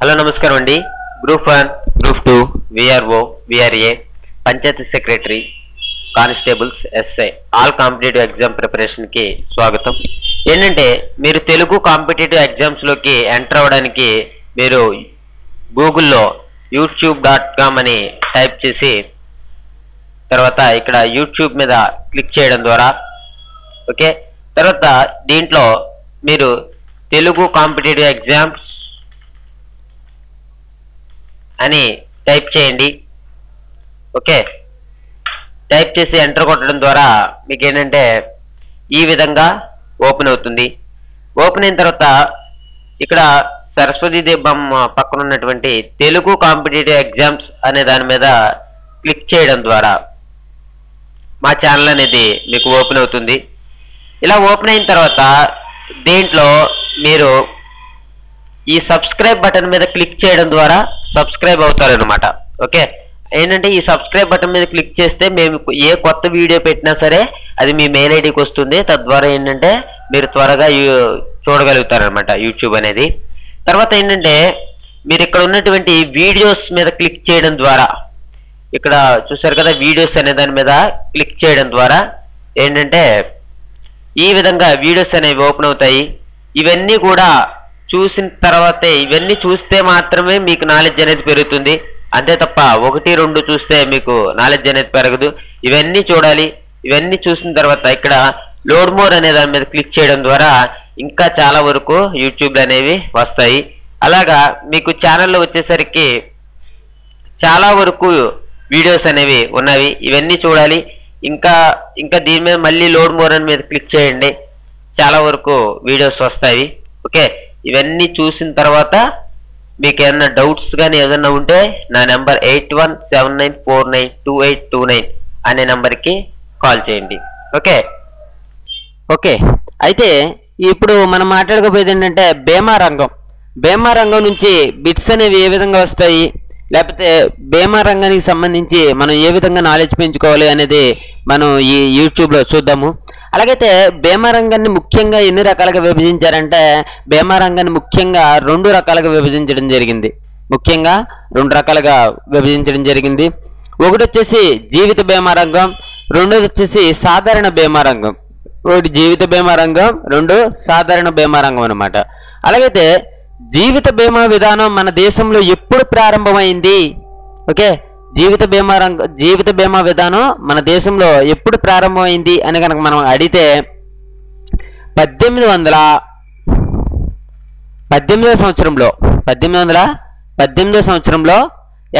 Hello నమస్కారం అండి. Group 1, group 2, VRO, VRA, panchayat secretary, constables, SI all competitive exam ప్రిపరేషన్కి స్వాగతం. ఏంటంటే మీరు తెలుగు కాంపిటేటివ్ ఎగ్జామ్స్లోకి ఎంటర్ అవ్వడానికి మీరు గూగుల్లో youtube.com అని టైప్ చేసి తర్వాత ఇక్కడ యూట్యూబ్ మీద క్లిక్ చేయడం ద్వారా ఓకే, తర్వాత దీంట్లో మీరు తెలుగు కాంపిటేటివ్ ఎగ్జామ్స్ అని టైప్ చేయండి. ఓకే, టైప్ చేసి ఎంటర్ కొట్టడం ద్వారా మీకు ఏంటంటే ఈ విధంగా ఓపెన్ అవుతుంది. ఓపెన్ అయిన తర్వాత ఇక్కడ సరస్వతీదేవి బొమ్మ పక్కన ఉన్నటువంటి తెలుగు కాంపిటేటివ్ ఎగ్జామ్స్ అనే దాని మీద క్లిక్ చేయడం ద్వారా మా ఛానల్ అనేది మీకు ఓపెన్ అవుతుంది. ఇలా ఓపెన్ అయిన తర్వాత దీంట్లో మీరు ఈ సబ్స్క్రైబ్ బటన్ మీద క్లిక్ చేయడం ద్వారా సబ్స్క్రైబ్ అవుతారనమాట. ఓకే, ఏంటంటే ఈ సబ్స్క్రైబ్ బటన్ మీద క్లిక్ చేస్తే మేము ఏ కొత్త వీడియో పెట్టినా సరే అది మీ మెయిల్ ఐడికి వస్తుంది. తద్వారా ఏంటంటే మీరు త్వరగా చూడగలుగుతారనమాట యూట్యూబ్ అనేది. తర్వాత ఏంటంటే మీరు ఇక్కడ ఉన్నటువంటి వీడియోస్ మీద క్లిక్ చేయడం ద్వారా ఇక్కడ చూసారు కదా, వీడియోస్ అనే దాని మీద క్లిక్ చేయడం ద్వారా ఏంటంటే ఈ విధంగా వీడియోస్ అనేవి ఓపెన్ అవుతాయి. ఇవన్నీ కూడా చూసిన తర్వాతే, ఇవన్నీ చూస్తే మాత్రమే మీకు నాలెడ్జ్ అనేది పెరుగుతుంది. అంతే తప్ప 1, 2 చూస్తే మీకు నాలెడ్జ్ అనేది పెరగదు. ఇవన్నీ చూడాలి. ఇవన్నీ చూసిన తర్వాత ఇక్కడ లోడ్ మోర్ అనే దాని మీద క్లిక్ చేయడం ద్వారా ఇంకా చాలా వరకు యూట్యూబ్లు అనేవి వస్తాయి. అలాగా మీకు ఛానల్లో వచ్చేసరికి చాలా వరకు వీడియోస్ అనేవి ఉన్నవి. ఇవన్నీ చూడాలి. ఇంకా దీని మీద మళ్ళీ లోడ్ మోర్ అని మీద క్లిక్ చేయండి, చాలా వరకు వీడియోస్ వస్తాయి. ఓకే, ఇవన్నీ చూసిన తర్వాత మీకు ఏమన్నా డౌట్స్ కానీ ఏదన్నా ఉంటే నా నెంబర్ 8179492829 అనే నెంబర్కి కాల్ చేయండి. ఓకే ఓకే అయితే ఇప్పుడు మనం మాట్లాడుకోబోయేది ఏంటంటే బీమా రంగం నుంచి బిట్స్ అనేవి ఏ విధంగా వస్తాయి, లేకపోతే బీమా రంగానికి సంబంధించి మనం ఏ విధంగా నాలెడ్జ్ పెంచుకోవాలి అనేది మనం ఈ యూట్యూబ్లో చూద్దాము. అలాగైతే బీమా రంగాన్ని ముఖ్యంగా ఎన్ని రకాలుగా విభజించారంటే బీమా రంగాన్ని ముఖ్యంగా 2 రకాలుగా విభజించడం జరిగింది. ఒకటి వచ్చేసి జీవిత బీమా రంగం, రెండోది వచ్చేసి సాధారణ బీమా రంగం. ఒకటి జీవిత బీమా రంగం, 2 సాధారణ బీమా రంగం అనమాట. అలాగైతే జీవిత బీమా విధానం మన దేశంలో ఎప్పుడు ప్రారంభమైంది? ఓకే, జీవిత బీమా విధానం మన దేశంలో ఎప్పుడు ప్రారంభమైంది అని కనుక మనం అడిగితే 1818 సంవత్సరంలో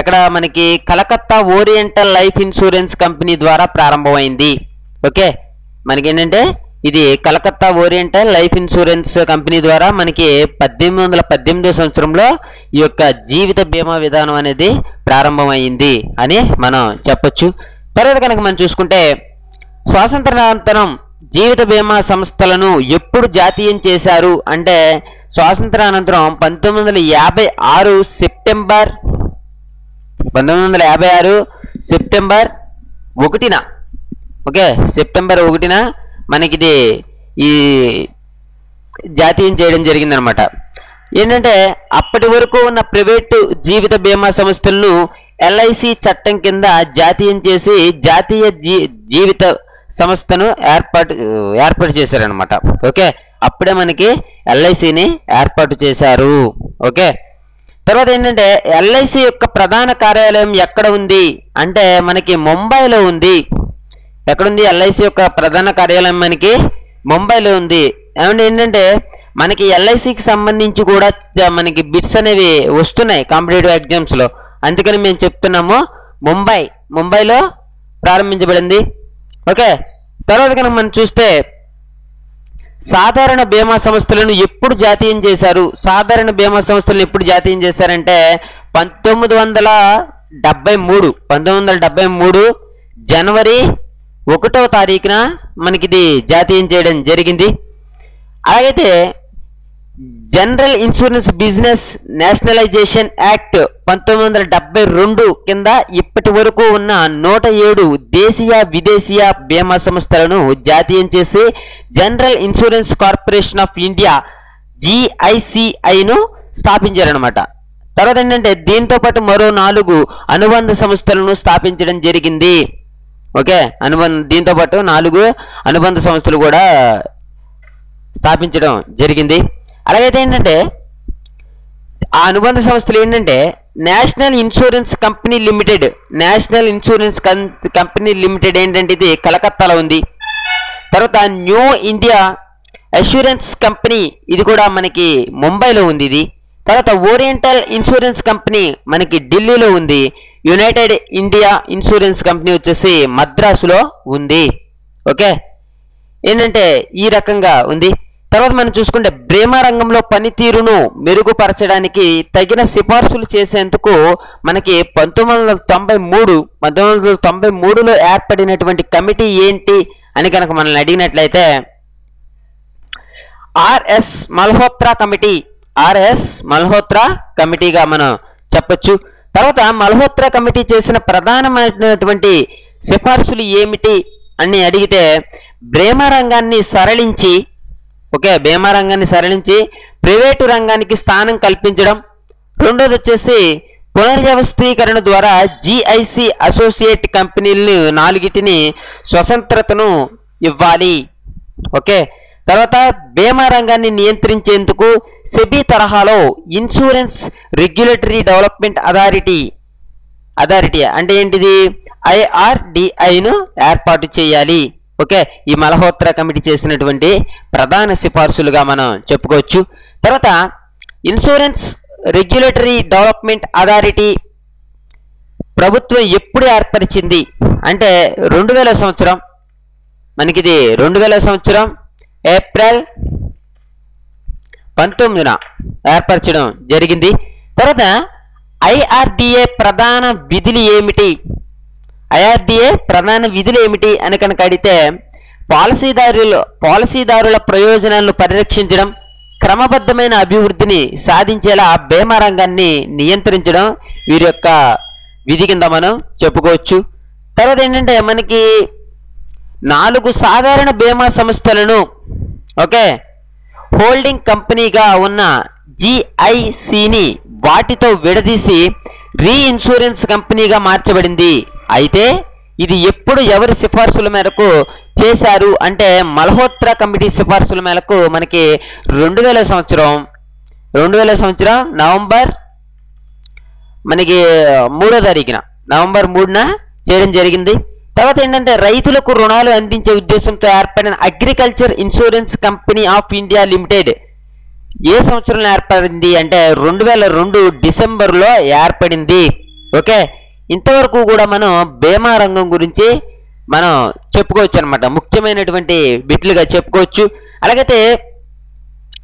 ఎక్కడ మనకి Calcutta oriental life insurance company ద్వారా ప్రారంభమైంది. ఓకే, మనకి ఏంటంటే ఇది Calcutta oriental life insurance company ద్వారా మనకి 1818 సంవత్సరంలో ఈ యొక్క జీవిత బీమా విధానం అనేది ప్రారంభమైంది అని మనం చెప్పొచ్చు. తర్వాత కనుక మనం చూసుకుంటే స్వాతంత్రానంతరం జీవిత బీమా సంస్థలను ఎప్పుడు జాతీయం చేశారు అంటే స్వాతంత్రానంతరం 1956 సెప్టెంబర్ 1న ఓకే, సెప్టెంబర్ 1న మనకిది ఈ జాతీయం చేయడం జరిగిందనమాట. ఏంటంటే అప్పటి వరకు ఉన్న ప్రైవేటు జీవిత బీమా సంస్థలను ఎల్ఐసి చట్టం కింద జాతీయం చేసి జాతీయ జీవిత సంస్థను ఏర్పాటు చేశారనమాట. ఓకే, అప్పుడే మనకి ఎల్ఐసిని ఏర్పాటు చేశారు. ఓకే, తర్వాత ఏంటంటే ఎల్ఐసి యొక్క ప్రధాన కార్యాలయం ఎక్కడ ఉంది అంటే మనకి ముంబైలో ఉంది. ఎక్కడుంది? ఎల్ఐసి యొక్క ప్రధాన కార్యాలయం మనకి ముంబైలో ఉంది. ఏమంటే ఏంటంటే మనకి ఎల్ఐసికి సంబంధించి కూడా మనకి బిట్స్ అనేవి వస్తున్నాయి కాంపిటేటివ్ ఎగ్జామ్స్లో. అందుకని మేము చెప్తున్నాము ముంబైలో ప్రారంభించబడింది. ఓకే, తర్వాత కనుక మనం చూస్తే సాధారణ బీమా సంస్థలను ఎప్పుడు జాతీయం చేశారు? సాధారణ బీమా సంస్థలను ఎప్పుడు జాతీయం చేశారంటే 1973 జనవరి 1వ తారీఖున మనకిది జాతీయం చేయడం జరిగింది. అలాగైతే general insurance business nationalisation act 1972 కింద ఇప్పటి వరకు ఉన్న 107 దేశీయ విదేశీయ బీమా సంస్థలను జాతీయం చేసి general insurance corporation of India GICIను స్థాపించారనమాట. తర్వాత ఏంటంటే దీంతో పాటు మరో 4 అనుబంధ సంస్థలను స్థాపించడం జరిగింది. ఓకే, దీంతో పాటు 4 అనుబంధ సంస్థలు కూడా స్థాపించడం జరిగింది. అలాగైతే ఏంటంటే ఆ అనుబంధ సంస్థలు ఏంటంటే national insurance company limited. National insurance company limited ఏంటంటే ఇది కలకత్తాలో ఉంది. తర్వాత న్యూ ఇండియా అష్యూరెన్స్ కంపెనీ, ఇది కూడా మనకి ముంబైలో ఉంది ఇది. తర్వాత ఓరియంటల్ ఇన్సూరెన్స్ కంపెనీ మనకి ఢిల్లీలో ఉంది. యునైటెడ్ ఇండియా ఇన్సూరెన్స్ కంపెనీ వచ్చేసి మద్రాసులో ఉంది. ఓకే, ఏంటంటే ఈ రకంగా ఉంది. తర్వాత మనం చూసుకుంటే బీమా రంగంలో పనితీరును మెరుగుపరచడానికి తగిన సిఫార్సులు చేసేందుకు మనకి 1993లో ఏర్పడినటువంటి కమిటీ ఏంటి అని కనుక మనల్ని అడిగినట్లయితే RS Malhotra committee. RS Malhotra కమిటీగా మనం చెప్పొచ్చు. తర్వాత మల్హోత్రా కమిటీ చేసిన ప్రధానమైనటువంటి సిఫార్సులు ఏమిటి అని అడిగితే బీమా రంగాన్ని సరళించి, ఓకే, బీమా రంగాన్ని సరళించి ప్రైవేటు రంగానికి స్థానం కల్పించడం. రెండోది వచ్చేసి పునర్వ్యవస్థీకరణ ద్వారా జిఐసి అసోసియేట్ కంపెనీలను 4 స్వతంత్రతను ఇవ్వాలి. ఓకే, తర్వాత బీమా రంగాన్ని నియంత్రించేందుకు సెబీ తరహాలో ఇన్సూరెన్స్ రెగ్యులేటరీ డెవలప్మెంట్ అథారిటీ అంటే ఏంటిది, IRDIను ఏర్పాటు చేయాలి. ఓకే, ఈ మల్హోత్రా కమిటీ చేసినటువంటి ప్రధాన సిఫార్సులుగా మనం చెప్పుకోవచ్చు. తర్వాత ఇన్సూరెన్స్ రెగ్యులేటరీ డెవలప్మెంట్ అథారిటీ ప్రభుత్వం ఎప్పుడు ఏర్పరిచింది అంటే 2000 సంవత్సరం. మనకిది 2000 సంవత్సరం ఏప్రిల్ 19న ఏర్పరచడం జరిగింది. తర్వాత IRDA ప్రధాన విధులు ఏమిటి? IRDA ప్రధాన విధులు ఏమిటి అని కనుక అడిగితే పాలసీదారుల ప్రయోజనాలను పరిరక్షించడం, క్రమబద్ధమైన అభివృద్ధిని సాధించేలా బీమా రంగాన్ని నియంత్రించడం వీరి యొక్క విధి కింద మనం చెప్పుకోవచ్చు. తర్వాత ఏంటంటే మనకి 4 సాధారణ బీమా సంస్థలను, ఓకే, హోల్డింగ్ కంపెనీగా ఉన్న GICని వాటితో విడదీసి రీఇన్సూరెన్స్ కంపెనీగా మార్చబడింది. అయితే ఇది ఎప్పుడు ఎవరి సిఫార్సుల మేరకు చేశారు అంటే మల్హోత్రా కమిటీ సిఫార్సుల మేరకు మనకి 2000 సంవత్సరం నవంబర్ మనకి 3వ తారీఖున నవంబర్ 3న చేయడం జరిగింది. తర్వాత ఏంటంటే రైతులకు రుణాలు అందించే ఉద్దేశంతో ఏర్పడిన agriculture insurance company of India limited ఏ సంవత్సరంలో ఏర్పడింది అంటే 2002 డిసెంబర్లో ఏర్పడింది. ఓకే, ఇంతవరకు కూడా మనం బీమా రంగం గురించి మనం చెప్పుకోవచ్చు అనమాట, ముఖ్యమైనటువంటి బిట్లుగా చెప్పుకోవచ్చు. అలాగైతే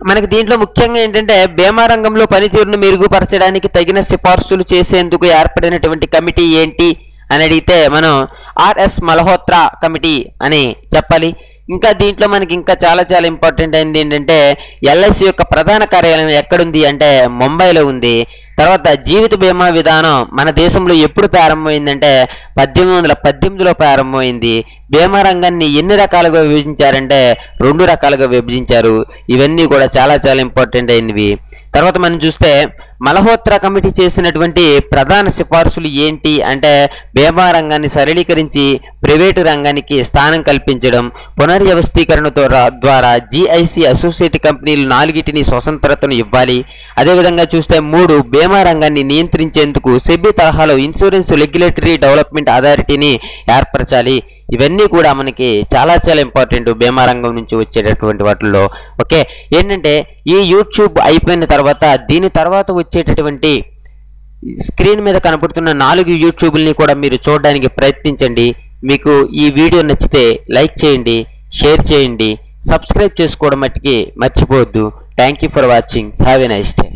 మనకి దీంట్లో ముఖ్యంగా ఏంటంటే బీమా రంగంలో పనితీరును మెరుగుపరచడానికి తగిన సిఫార్సులు చేసేందుకు ఏర్పడినటువంటి కమిటీ ఏంటి అని అడిగితే మనం ఆర్ఎస్ మల్హోత్రా కమిటీ అని చెప్పాలి. ఇంకా దీంట్లో మనకి ఇంకా చాలా ఇంపార్టెంట్ అయింది ఏంటంటే LIC యొక్క ప్రధాన కార్యాలయం ఎక్కడుంది అంటే ముంబైలో ఉంది. తర్వాత జీవిత బీమా విధానం మన దేశంలో ఎప్పుడు ప్రారంభమైందంటే 1818లో ప్రారంభమైంది. బీమా రంగాన్ని ఎన్ని రకాలుగా విభజించారంటే 2 రకాలుగా విభజించారు. ఇవన్నీ కూడా చాలా ఇంపార్టెంట్ అయినవి. తర్వాత మనం చూస్తే మల్హోత్రా కమిటీ చేసినటువంటి ప్రధాన సిఫార్సులు ఏంటి అంటే బీమా రంగాన్ని సరళీకరించి ప్రైవేటు రంగానికి స్థానం కల్పించడం, పునర్వ్యవస్థీకరణ ద్వారా GIC అసోసియేట్ కంపెనీలు 4 స్వతంత్రతను ఇవ్వాలి. అదేవిధంగా చూస్తే 3 బీమా రంగాన్ని నియంత్రించేందుకు సెబీ తరహాలో ఇన్సూరెన్స్ రెగ్యులేటరీ డెవలప్మెంట్ అథారిటీని ఏర్పరచాలి. ఇవన్నీ కూడా మనకి చాలా ఇంపార్టెంట్ బీమా రంగం నుంచి వచ్చేటటువంటి వాటిల్లో. ఓకే, ఏంటంటే ఈ యూట్యూబ్ అయిపోయిన తర్వాత దీని తర్వాత వచ్చేటటువంటి స్క్రీన్ మీద కనపడుతున్న 4 యూట్యూబ్ని కూడా మీరు చూడడానికి ప్రయత్నించండి. మీకు ఈ వీడియో నచ్చితే లైక్ చేయండి, షేర్ చేయండి, సబ్స్క్రైబ్ చేసుకోవడం మట్టికి మర్చిపోవద్దు. Thank you for watching. Have a nice day.